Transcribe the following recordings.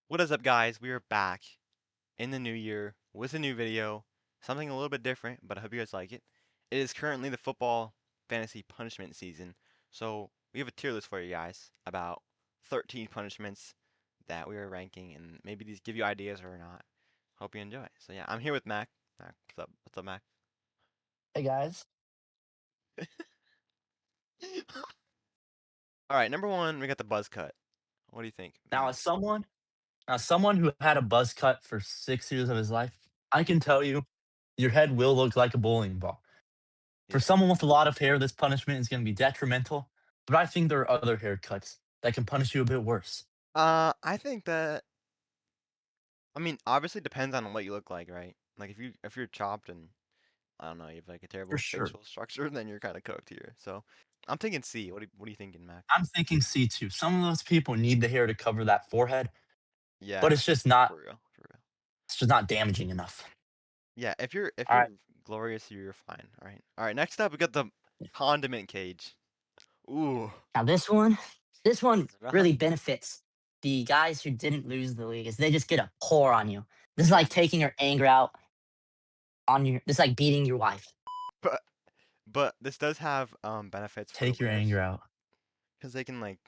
What is up, guys? We are back in the new year with a new video, something a little bit different, but I hope you guys like it. It is currently the football fantasy punishment season, so we have a tier list for you guys about 13 punishments that we are ranking, and maybe these give you ideas or not. Hope you enjoy. So yeah, I'm here with Mac. Mac, what's up? What's up, Mac? Hey guys. All right, number one, we got the buzz cut. What do you think, Now, Mac? as someone who had a buzz cut for 6 years of his life, I can tell you, your head will look like a bowling ball. For Yeah. someone with a lot of hair, this punishment is going to be detrimental. But I think there are other haircuts that can punish you a bit worse. I think that obviously depends on what you look like, right? Like if you're chopped and I don't know, you have like a For terrible sure. facial structure, then you're kind of cooked here. So I'm thinking C. What are you thinking, Mac? I'm thinking C2. Some of those people need the hair to cover that forehead, but Yeah, it's just not for real, for real. it's just not damaging enough. Yeah, if All you're right. glorious, you're fine. All right. Next up, we got the condiment cage. Ooh, Now this one this is rough. really benefits the guys who didn't lose the league, is they just get a pour on you. This is like Mhm. taking your anger out on your. This is like beating your wife. But but this does have benefits for the Take your winners anger out. because they can like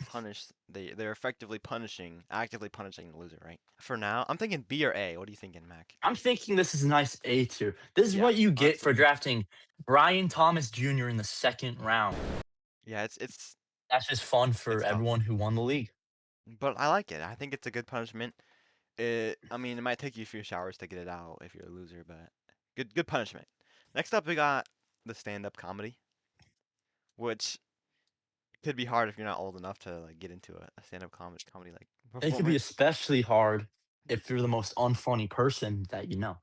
punish. They're effectively punishing, actively punishing the loser, right? For now, I'm thinking B or A. What are you thinking, Mac? I'm thinking this is a nice A tier. This is Yeah, what you get honestly. for drafting Brian Thomas Jr. in the second round. Yeah, That's just fun for it's tough. everyone who won the league. But I like it. I think it's a good punishment. It might take you a few showers to get it out if you're a loser, but good punishment. Next up, we got the stand-up comedy, which could be hard if you're not old enough to like get into a stand-up comedy like It could be performance. especially hard if you're the most unfunny person that you know.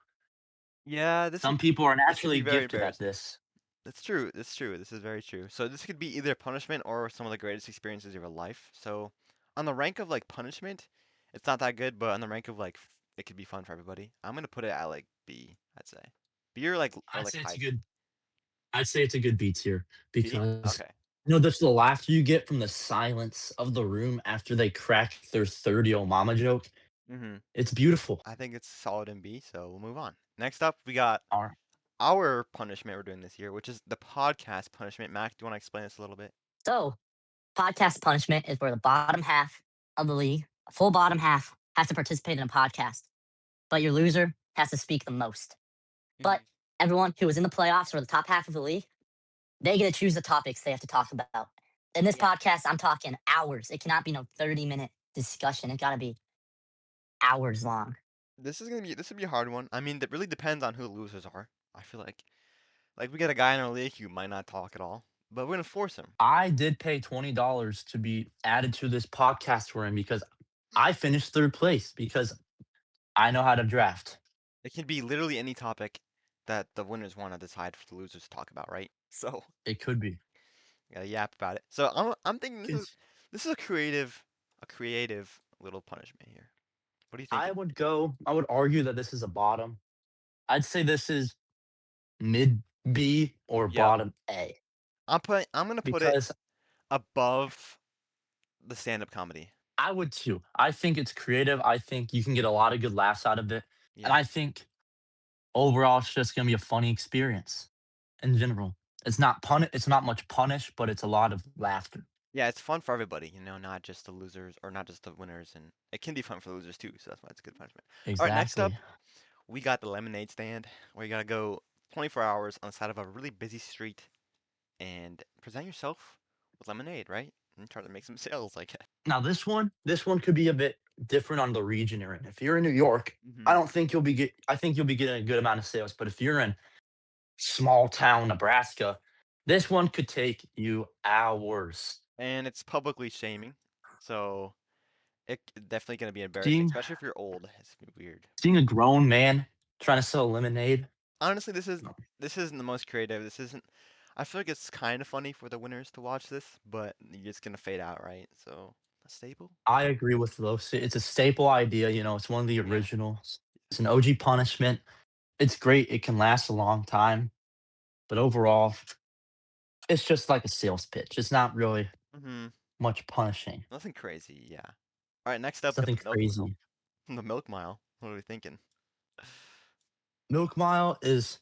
Yeah, Some people are this could be naturally very gifted at embarrassing. this. That's true. That's true. This is very true. So this could be either punishment or some of the greatest experiences of your life. So on the rank of like punishment, it's not that good, but on the rank of like it could be fun for everybody. I'm gonna put it at like B, I'd say. B or I'd like say it's high a C. good I'd say it's a good B tier B? because Okay. just the laughter you get from the silence of the room after they crack their 30 mama joke. Mhm. It's beautiful. I think it's solid in B, so we'll move on. Next up, we got All right. our punishment we're doing this year, which is the podcast punishment. Mac, do you want to explain this a little bit? So podcast punishment is where the bottom half of the league, a full bottom half, has to participate in a podcast, but your loser has to speak the most. But Mhm. everyone who was in the playoffs or the top half of the league, they get to choose the topics they have to talk about. In this Yeah. podcast, I'm talking hours. It cannot be no 30-minute discussion. It got to be hours long. This would be a hard one. That really depends on who the losers are. I feel like we got a guy in our league who might not talk at all, but we're gonna force him. I did pay $20 to be added to this podcast we're in because I finished third place because I know how to draft. It can be literally any topic that the winners want to decide for the losers to talk about, right? So It could be. gotta yap about it. So I'm thinking It's this is a creative little punishment here. What are you thinking? I would argue that this is a bottom. I'd say this is mid B or Yep. bottom A I'm gonna put it because above the stand-up comedy. I would too. I think it's creative. I think you can get a lot of good laughs out of it. And Yeah. I think overall it's just going to be a funny experience in general. It's not much punish, but it's a lot of laughter. Yeah, it's fun for everybody, not just the losers or not just the winners, and it can be fun for the losers too, so that's why it's a good punishment. All right, next up, Exactly. we got the lemonade stand, where you gotta go 24 hours on the side of a really busy street and present yourself with lemonade, right? And try to make some sales, I guess. Now this one could be a bit different on the region you're in. If you're in New York, Hmm. I think you'll be getting a good amount of sales, but if you're in small town Nebraska, this one could take you hours. And it's publicly shaming, so definitely gonna be embarrassing, Seeing especially if you're old. It's gonna be weird. seeing a grown man trying to sell lemonade. Honestly, No. this isn't the most creative. This isn't. I feel like it's kind of funny for the winners to watch this, but you're just gonna fade out, right? So a staple. I agree with those. It's a staple idea, it's one of the Yeah. originals. It's an OG punishment. It's great. It can last a long time, but overall, it's just like a sales pitch. It's not really Hmm. much punishing. Nothing crazy. Yeah. All right, next up It's we got nothing the milk mile. crazy. The milk mile. What are we thinking? Milk Mile is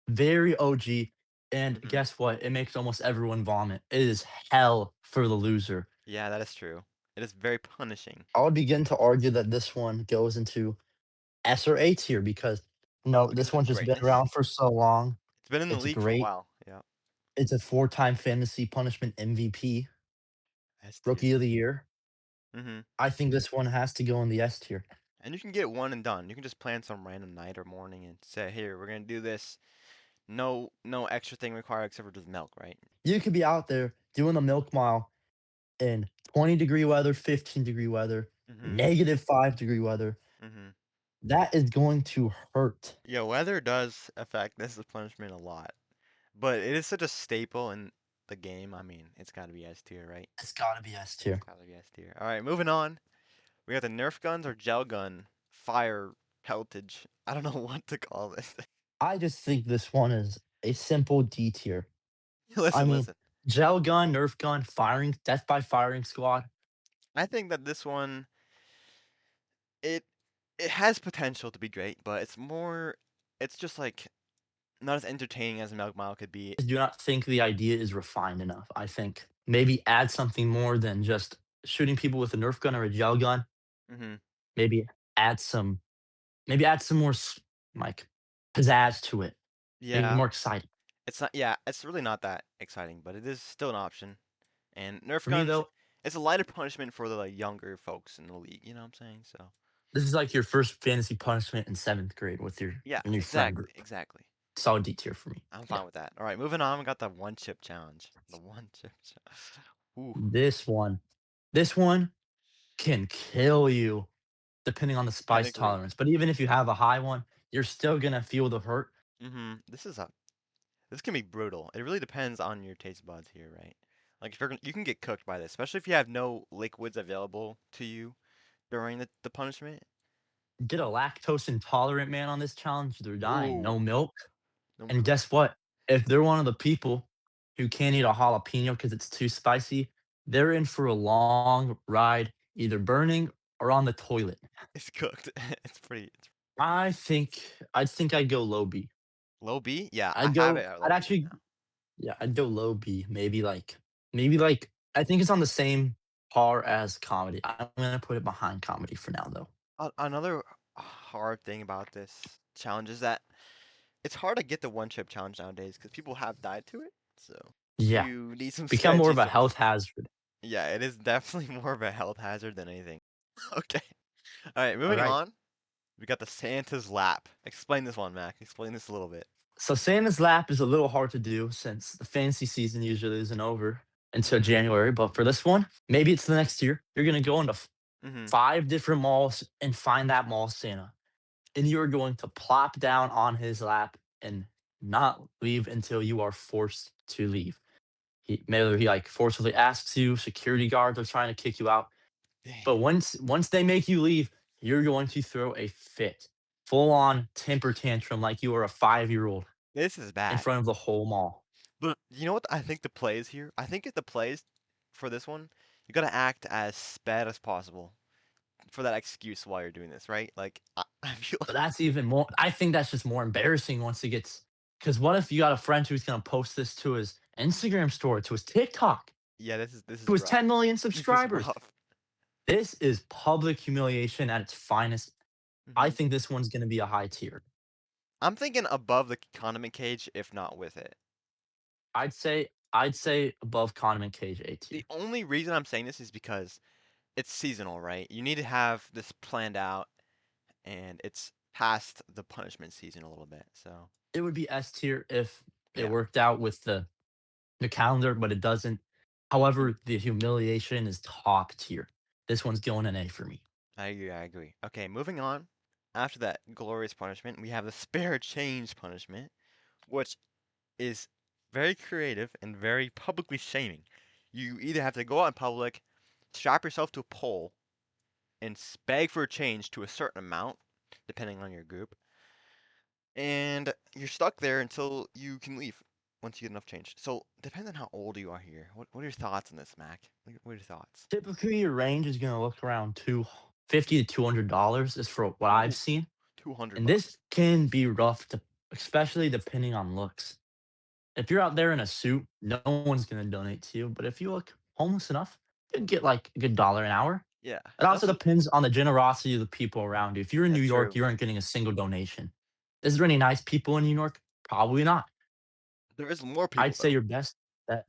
very OG, and Hmm. guess what? It makes almost everyone vomit. It is hell for the loser. Yeah, that is true. It is very punishing. I would begin to argue that this one goes into S or A tier because Oh, this because of one's its just been greatness. around for so long. It's been in the It's league for a great. while. Yeah. It's a four-time fantasy punishment MVP, S tier. rookie of the year. Hmm. I think this one has to go in the S tier. And you can get one and done. You can just plan some random night or morning and say, "Here, we're gonna do this. No extra thing required except for just milk, right?" You could be out there doing the milk mile in 20-degree weather, 15-degree weather, Hmm. -5-degree weather. Hmm. That is going to hurt. Yeah, weather does affect this punishment a lot, but it is such a staple in the game. I mean, it's got to be S tier, right? It's got to be S It's tier. got to be S tier. All right, moving on. We got the Nerf guns or gel gun fire peltage. I don't know what to call this. I just think this one is a simple D tier. I Listen, mean, listen. gel gun, Nerf gun, firing, death by firing squad. I think that this one it it has potential to be great, but it's just like not as entertaining as a Milk Mile could be. I do not think the idea is refined enough. I think maybe add something more than just shooting people with a Nerf gun or a gel gun. Hmm. Maybe add some, maybe add some more like pizzazz to it. Make it Yeah, more exciting. it's not. Yeah, it's really not that exciting, but it is still an option. And Nerf For me guns, though, it's a lighter punishment for the like, younger folks in the league. You know what I'm saying? So this is like your first fantasy punishment in seventh grade with yeah, your new friend exactly, group. exactly. Solid D tier for me. I'm Yeah. fine with that. All right, moving on. We got the one chip challenge. The one chip challenge. Ooh, This one, this one can kill you depending on the spice technically. tolerance. But even if you have a high one, you're still gonna feel the hurt. This can be brutal. It really depends on your taste buds here, right? Like if you can get cooked by this, especially if you have no liquids available to you during the punishment. Get a lactose intolerant man on this challenge, they're dying. Ooh, No milk. no And milk. guess what? If they're one of the people who can't eat a jalapeno because it's too spicy, they're in for a long ride, either burning or on the toilet. It's cooked. It's I think I'd go low B. low B. Yeah, I I'd have go it at I'd low B right actually yeah, I'd go low B. Maybe like I think it's on the same par as comedy. I'm gonna put it behind comedy for now though. now. Another hard thing about this challenge is that it's hard to get the one chip challenge nowadays because people have died to it. So Yeah. you need some Become more of strategies a to health hazard. yeah, it is definitely more of a health hazard than anything. Okay. All right, All moving right. on. We got the Santa's lap. Explain this one, Mac. Explain this a little bit. So Santa's lap is a little hard to do since the fantasy season usually isn't over until Mhm. January. But for this one, maybe it's the next year. You're gonna go into Mhm. 5 different malls and find that mall Santa, and you are going to plop down on his lap and not leave until you are forced to leave. Maybe he like forcibly asks you. Security guards are trying to kick you out. Dang. But once they make you leave, you're going to throw a fit, full on temper tantrum like you are a 5-year old This is in bad. front of the whole mall. But you know what I think the play is here? I think if the plays for this one, you gotta act as sped as possible for that excuse while you're doing this, right? Like I feel But like that's even more. I think that's just more embarrassing once it gets. Because what if you got a friend who's going to post this to his Instagram story, to his TikTok, yeah, this to is his rough. 10 million This is subscribers? rough. This is public humiliation at its finest. I Hmm. think this one's going to be a high tier. I'm thinking above the condiment cage, if not with it. I'd say above Condiment Cage A The tier. only reason I'm saying this is because it's seasonal, right? You need to have this planned out, and it's past the punishment season a little bit. So It would be S tier if it yeah. worked out with the calendar, but it doesn't. Mhm. However, the humiliation is top tier. This one's going an A for me. I agree. I agree. Okay, moving on. After that glorious punishment, we have the spare change punishment, which is very creative and very publicly shaming. You either have to go out in public, strap yourself to a pole, and beg for a change to a certain amount, depending on your group, and you're stuck there until you can leave. once you get enough change. So depends on how old you are here. What are your thoughts on this, Mac? What are your thoughts? Typically, your range is gonna look around 250 to $200 is for what I've Ooh, seen, 200 and this bucks. can be rough to especially depending on looks. If you're out there in a suit, no one's gonna donate to you, but if you look homeless enough, you'd get, like, a good dollar an hour. Yeah. It It also also depends on the generosity of the people around you. If you're in New that's York, true. you aren't getting a single donation. Is there any nice people in New York? Probably not. There is more I'd people say though. bet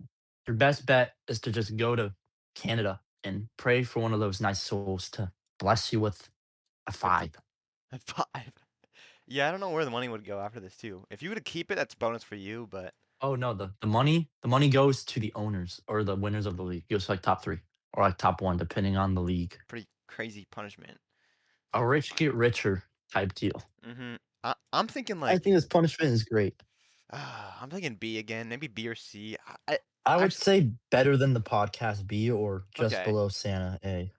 your best bet is to just go to Canada and pray for one of those nice souls to bless you with a With the 5. 5. Yeah, I don't know where the money would go after this too. If you were to keep it, that's bonus for you, but Oh, no, the money goes to the owners or the winners of the league. It goes to, like, top 3 or, like, top 1 depending on the league. pretty crazy punishment A for rich 5. get richer type deal. Mhm. I'm thinking I like think this punishment is great. I'm thinking B again, maybe B or C. I I would actually say better than the podcast B or just okay. below Santa A.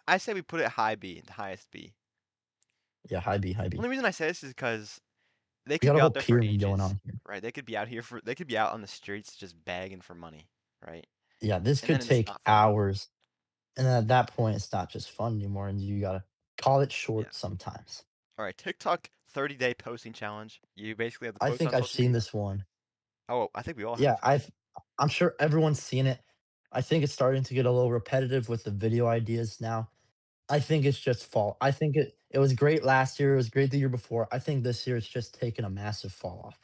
I say we put it high B, the highest B. Yeah, high B, high B. Only reason I say this is because they We could got a be whole out there for pyramid going ages, on here. right? They could be out here for they could be out on the streets just begging for money, right? Yeah, this And then could it's take not fun anymore. hours, and then at that point, it's not just fun anymore, and you gotta call it Yeah. short sometimes. All right, TikTok 30-day posting challenge. You basically have to I post think on I've social seen media. this one. Oh, I think we all Yeah, have. I'm sure everyone's seen it. I think it's starting to get a little repetitive with the video ideas now. I think it's just fall. I think it was great last year, it was great the year before. I think this year it's just taken a massive fall off.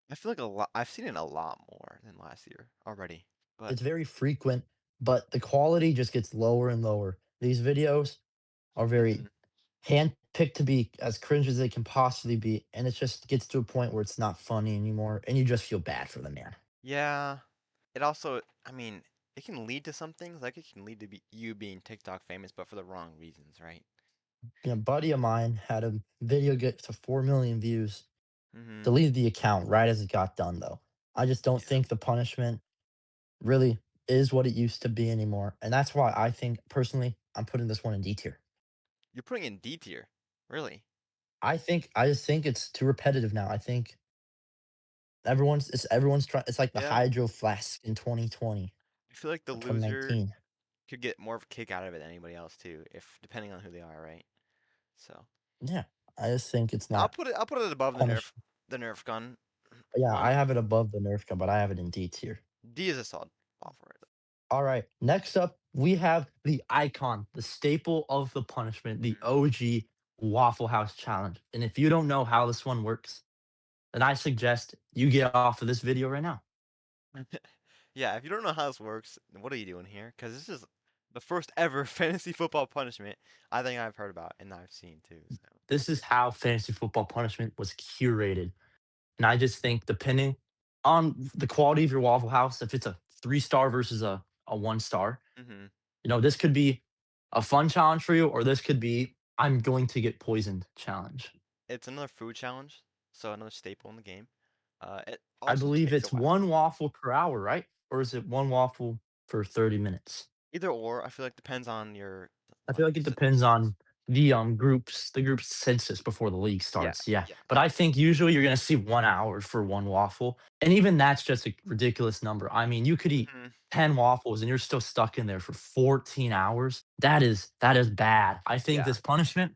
I feel like a lot. I've seen it a lot more than last year already. But It's very frequent, but the quality just gets lower and lower. These videos are mhm. very handpicked to be as cringe as they can possibly be, and it just gets to a point where it's not funny anymore, and you just feel bad for the man. Yeah, it also. I mean, it can lead to some things. Like it can lead to you being TikTok famous, but for the wrong reasons, right? You know, a buddy of mine had a video get to 4 million views, Mhm. deleted the account right as it got done, though. I just don't Yeah. think the punishment really is what it used to be anymore, and that's why I think, personally, I'm putting this one in D tier. You're putting in D tier. Really? I just think it's too repetitive now. I think everyone's trying. It's like the Yeah. hydro flask in 2020 I feel like the or loser 2019. could get more of a kick out of it than anybody else too, if depending on who they are, right? So Yeah, I just think it's I'll not put it. I'll put it above punished. the Nerf gun Yeah, I one. have it above the Nerf gun, but I have it in D tier. D is a solid ball for it. All right, next up, we have the icon, the staple of the punishment, the Mhm. OG Waffle House challenge. And if you don't know how this one works, then I suggest you get off of this video right now. Yeah, if you don't know how this works, then what are you doing here? Because this is the first ever fantasy football punishment I think I've heard about and I've seen too. So. This is how fantasy football punishment was curated. And I just think depending on the quality of your Waffle House, if it's a 3-star versus a 1-star, Hmm. this could be a fun challenge for you, or this could be I'm going to get poisoned challenge. It's another food challenge, so another staple in the game. It I also believe takes a it's while. 1 waffle per hour, right? Or is it 1 waffle for 30 minutes? Either or, I feel like depends I on feel your like it depends statistics. on the group's census before the league Yeah, starts, yeah. yeah. But I think usually you're gonna see 1 hour for 1 waffle, and even that's just a ridiculous number. I mean, you could eat Hmm. 10 waffles and you're still stuck in there for 14 hours. That is bad. I think Yeah, this punishment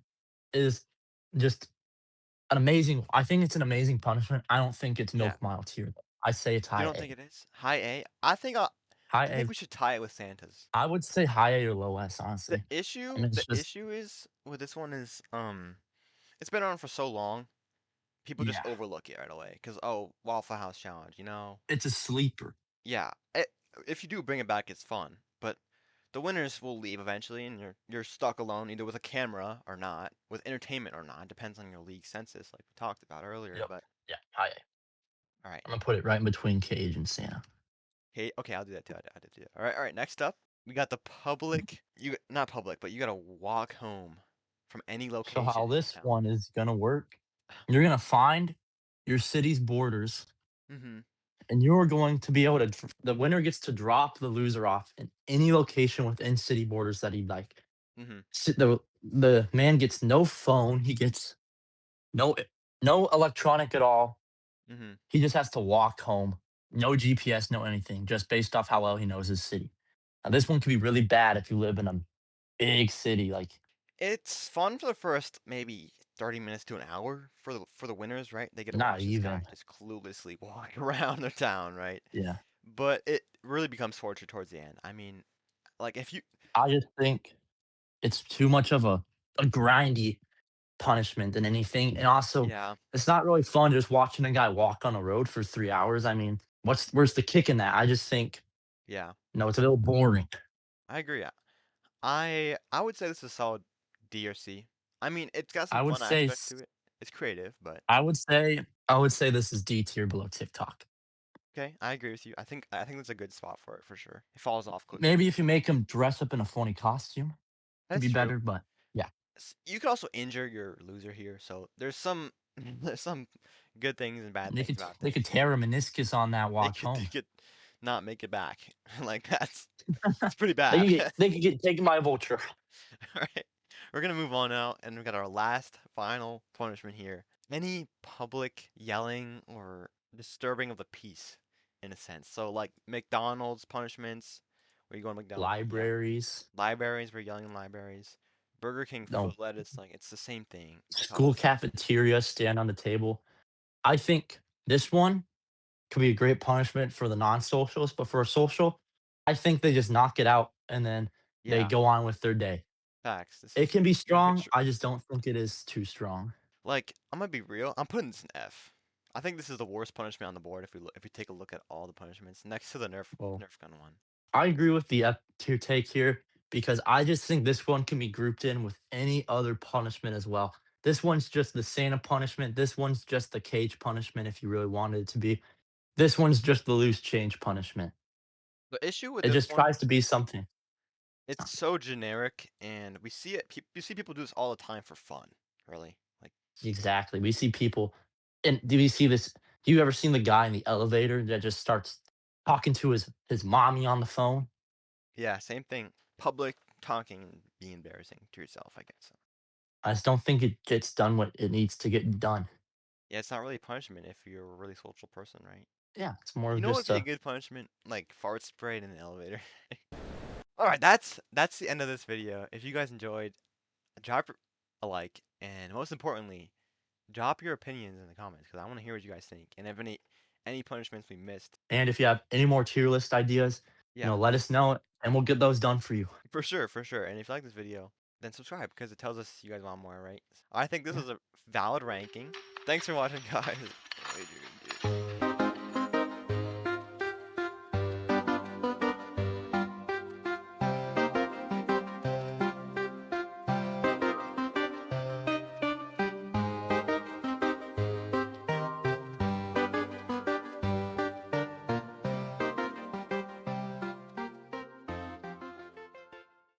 is just I think it's an amazing punishment. I don't think it's yeah. milk mile tier. I say it's You high don't think A. it is high A? High I think A. we should tie it with Santa's. I would say high A or low S, The honestly. issue, And it's the just issue is with this one is it's been on for so long. People just yeah, overlook it right away because oh, Waffle House challenge, you know? it's a sleeper. Yeah, if you do bring it back, it's fun, but the winners will leave eventually, and you're stuck alone either with a camera or not, with entertainment or not. It depends on your league census, like we talked about earlier. Yep. But Yeah, high A. all right, I'm gonna put it right in between Cage and Santa. okay, okay, I'll do that too. I did do that. All right. Next up, we got the public. You not public, but you gotta walk home from any So location how in this town. one is gonna work, you're gonna find your city's borders, Mm-hmm. and you're going to be able to the winner gets to drop the loser off in any location within city borders that he'd like. Mm-hmm. The man gets no phone, he gets no no electronic at all. Mm-hmm. He just has to walk home, no GPS, no anything, just based off how well he knows his city. Now, this one could be really bad if you live in a big city, like It's fun for the first maybe 30 minutes to an hour for the winners, right? They get to not watch this guy even. just cluelessly walk around their town, right? Yeah. But it really becomes torture towards the end. I mean, like if you I just think it's too much of a grindy punishment than anything. And also, yeah, it's not really fun just watching a guy walk on a road for 3 hours. I mean, where's the kick in that? I just think, yeah, it's a little boring. I agree. I would say this is a solid D or C. I mean, it's got some I would fun say aspects to it. It's creative, but I would say this is D tier below TikTok. okay, I agree with you. I think that's a good spot for it for sure. It falls off quickly. Maybe if you make him dress up in a funny costume, could That's be true. better, but yeah. You could also injure your loser here, so there's some there's some good things and bad They things could about they this. could tear a meniscus on that They walk could they home. could not make it back. Like that's pretty They bad. could get they could get taken by a vulture. All right, we're gonna move on now, and we got our last final punishment here. Any public yelling or disturbing of the peace, in a sense. So like McDonald's punishments, where you go to McDonald's and yell. Libraries, Libraries, where yelling in libraries. Burger King no, foot lettuce, like it's the same thing. It's all school the same. cafeteria, stand on the table. I think this one could be a great punishment for the non-socials, but for a social, I think they just knock it out and then they Yeah, go on with their day. facts. This It is can be you strong. mixture. I just don't think it is too strong. Like I'm gonna be real. I'm putting this an F. I think this is the worst punishment on the board if we take a look at all the punishments next to the Well, Nerf gun one. I agree with the F tier take here because I just think this one can be grouped in with any other punishment as well. This one's just the Santa punishment. This one's just the cage punishment if you really wanted it to be. This one's just the loose change punishment. The issue with It this just one, tries to be something. It's it's not. so generic, and we see it. You see people do this all the time for fun. Really, like Exactly. We see people, and do we see this? Do you ever seen the guy in the elevator that just starts talking to his mommy on the phone? yeah, same thing. Public talking and be embarrassing to yourself, I guess. I just don't think it gets done what it needs to get done. Yeah, it's not really punishment if you're a really social person, right? Yeah, it's more You of know what would just be a a good punishment? Like fart spray in an elevator. All right, that's the end of this video. If you guys enjoyed, drop a like, and most importantly, drop your opinions in the comments because I want to hear what you guys think. And if any punishments we missed, And if you have any more tier list ideas, yeah, let us know and we'll get those done for you. for sure, for sure. And if you like this video, then subscribe because it tells us you guys want more, right? I think this Yeah. is a valid ranking. Thanks for watching, guys. Later.